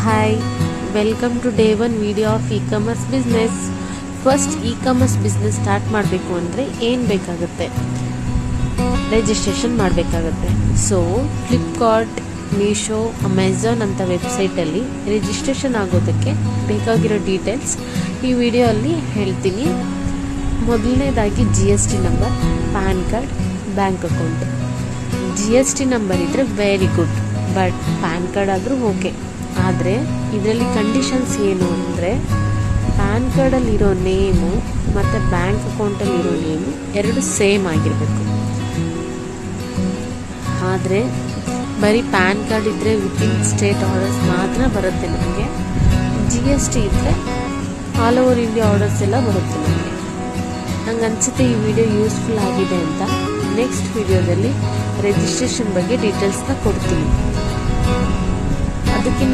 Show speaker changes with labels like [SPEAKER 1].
[SPEAKER 1] Hi, welcome to day 1 video of e-commerce business. First e-commerce business start ಮಾಡಬೇಕು ಅಂದರೆ ಏನು ಬೇಕಾಗುತ್ತೆ? ರಿಜಿಸ್ಟ್ರೇಷನ್ ಮಾಡಬೇಕಾಗುತ್ತೆ. ಸೊ ಫ್ಲಿಪ್ಕಾರ್ಟ್, ಮೀಶೋ, ಅಮೆಝಾನ್ ಅಂತ ವೆಬ್ಸೈಟಲ್ಲಿ ರಿಜಿಸ್ಟ್ರೇಷನ್ ಆಗೋದಕ್ಕೆ ಬೇಕಾಗಿರೋ ಡೀಟೇಲ್ಸ್ ಈ ವಿಡಿಯೋ ಅಲ್ಲಿ ಹೇಳ್ತೀನಿ. ಮೊದಲನೇದಾಗಿ GST number, PAN card, bank account. GST number ಇದ್ದರೆ very good, but PAN card ಆದರೂ ಓಕೆ. ಆದರೆ ಇದರಲ್ಲಿ ಕಂಡೀಷನ್ಸ್ ಏನು ಅಂದರೆ ಪ್ಯಾನ್ ಕಾರ್ಡಲ್ಲಿರೋ ನೇಮು ಮತ್ತು ಬ್ಯಾಂಕ್ ಅಕೌಂಟಲ್ಲಿರೋ ನೇಮು ಎರಡು ಸೇಮ್ ಆಗಿರಬೇಕು. ಆದರೆ ಬರೀ ಪ್ಯಾನ್ ಕಾರ್ಡ್ ಇದ್ದರೆ ವಿತಿನ್ ಸ್ಟೇಟ್ ಆರ್ಡರ್ಸ್ ಮಾತ್ರ ಬರುತ್ತೆ ನಮಗೆ. GST ಇದ್ದರೆ ಆಲ್ ಓವರ್ ಇಂಡಿಯಾ ಆರ್ಡರ್ಸ್ ಎಲ್ಲ ಬರುತ್ತೆ ನಮಗೆ. ನಂಗೆ ಅನಿಸುತ್ತೆ ಈ ವಿಡಿಯೋ ಯೂಸ್ಫುಲ್ ಆಗಿದೆ ಅಂತ. ನೆಕ್ಸ್ಟ್ ವಿಡಿಯೋದಲ್ಲಿ ರಿಜಿಸ್ಟ್ರೇಷನ್ ಬಗ್ಗೆ ಡೀಟೇಲ್ಸ್ನ ಕೊಡ್ತೀನಿ. ಅದಕ್ಕಿಂತ